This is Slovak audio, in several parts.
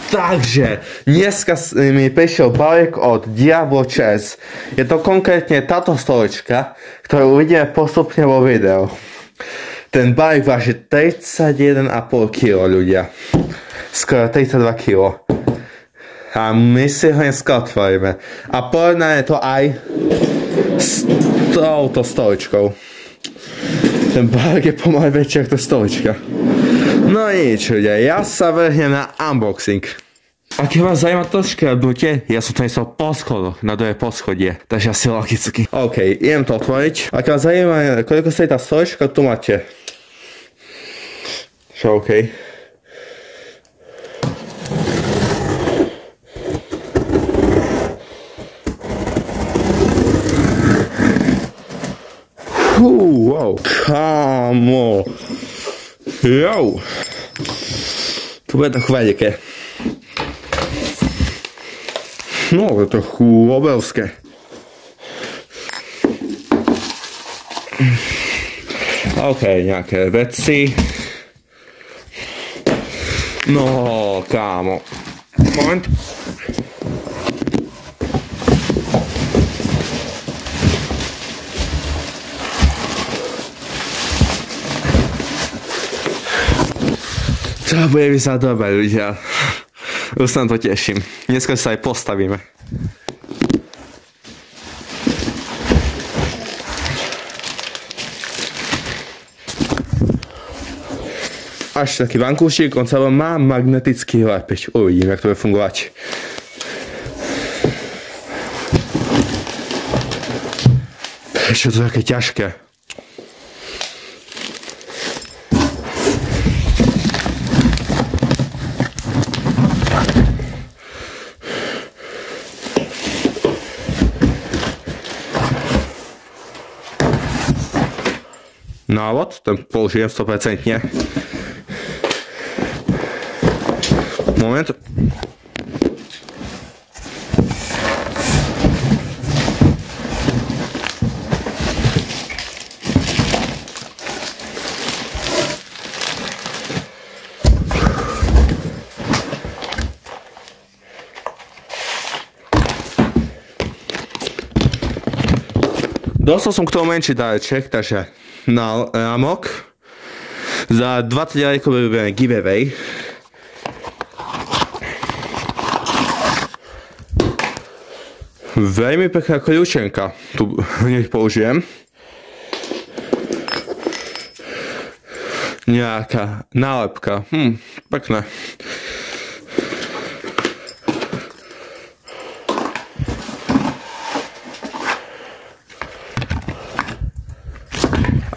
Takže dneska mi prišiel balík od Diablo Chess. Je to konkrétne táto stolička, ktorú uvidíme postupne vo videu. Ten balík váži 31,5 kg, ľudia. Skoro 32 kg. A my si ho dneska otvoríme. A porovnáme to aj s touto stoličkou. Ten balík je pomaly väčší ako tá stolička. No nič, ľudia, ja sa vrhnem na unboxing. A keď vás zaujíma trošky odbutie, ja som to nesol po schodoch, na druhé poschodie, takže asi logicky. OK, idem to otvoriť. A keď vás zaujíma, koľko stojí tá stolička, tu máte. Čo OK. Wow, kámo. Jo. To bude trochu veľké. No, to je trochu obrovské. OK, nejaké veci. No, kámo. Moment. To bude vyzerať dobre, ľudia. Už sa na to teším. Dneska sa aj postavíme. Až taký vankúšik, on sa má magnetický lepeč. Uvidím, jak to bude fungovať. Prečo to je také ťažké? Návod, ten použijem 100%. Moment. Dostal som k tomu menší dareček, takže na rámok za 20 lajkov robíme giveaway. Veľmi pekná kľúčenka, tu hneď použijem. Nejaká nálepka, pekné.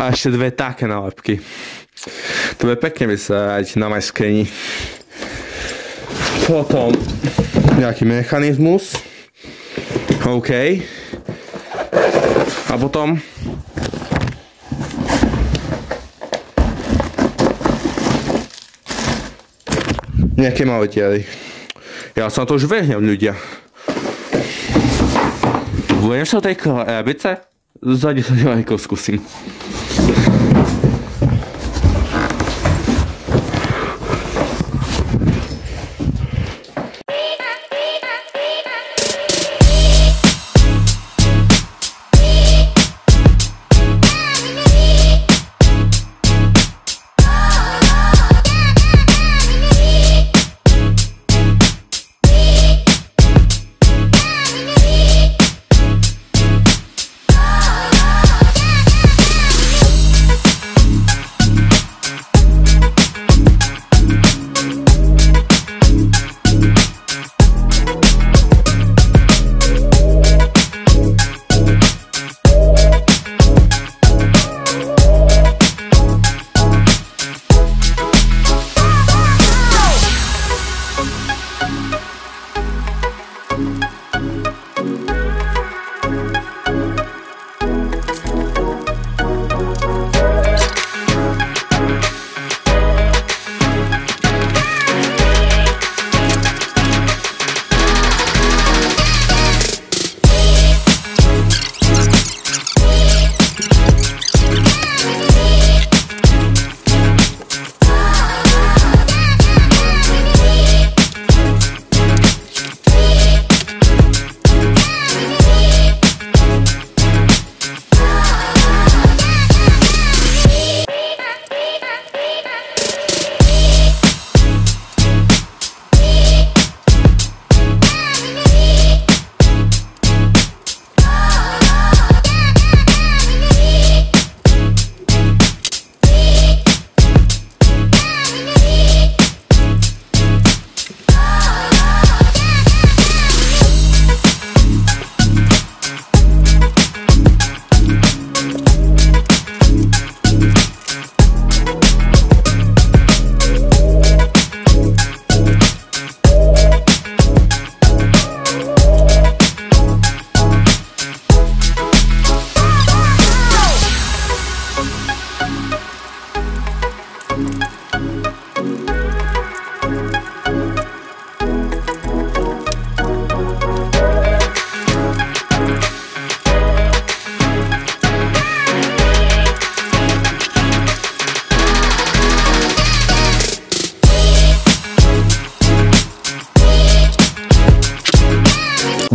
A ešte dve také nálepky. To bude pekne vyzerať na mojej skrini. Potom nejaký mechanizmus. OK. A potom nejaké malé diely. Ja sa to už vrhnem, ľudia. Budem sa tej krabice? Za 10 lajkov skúsim.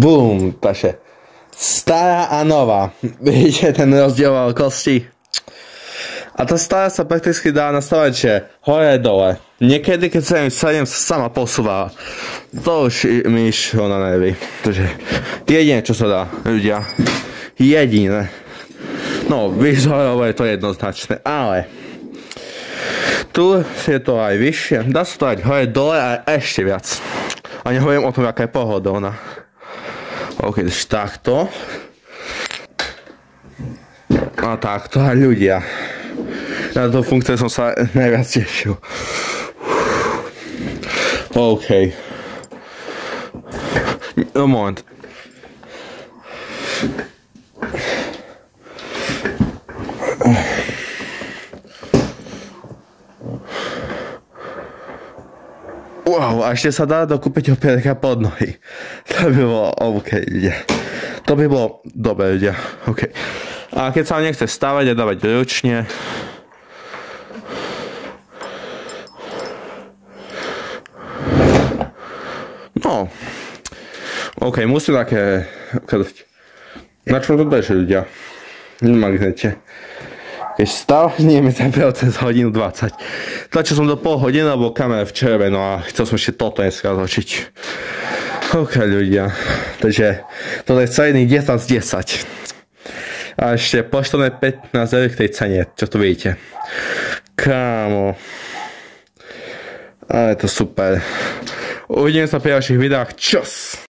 Bum, takže stará a nová. Vidíte ten rozdiel veľkosti? A tá stará sa prakticky dá nastavať, že hore dole. Niekedy, keď sa sama posúva. To už mi išlo na nervy. Takže jediné, čo sa dá, ľudia. Jediné. No, výzorovo je to jednoznačné, ale tu je to aj vyššie. Dá sa to dať hore dole a ešte viac. A nehovorím o tom, aká je pohodlná. OK, takto. A takto a ľudia. Na to funkciu som sa najviac tešil. OK. No moment. Wow, a ešte sa dá dokúpiť opäť pod nohy. To by bolo OK, ľudia. To by bolo dobre, ľudia. OK. A keď sa nechce stavať a dávať ručne, no, OK, musím také, na čo to drží, ľudia? Na magnete. Keď stavanie mi zabilo cez hodinu 20. Tlačil som do pol hodiny, lebo kamera v červeno a chcel som ešte toto dneska točiť. OK, ľudia. Takže toto je cený 10 z 10. A ešte poštovné 15 € k tej cene, čo tu vidíte. Kámo. Ale je to super. Uvidíme sa pri ďalších videách. Čus!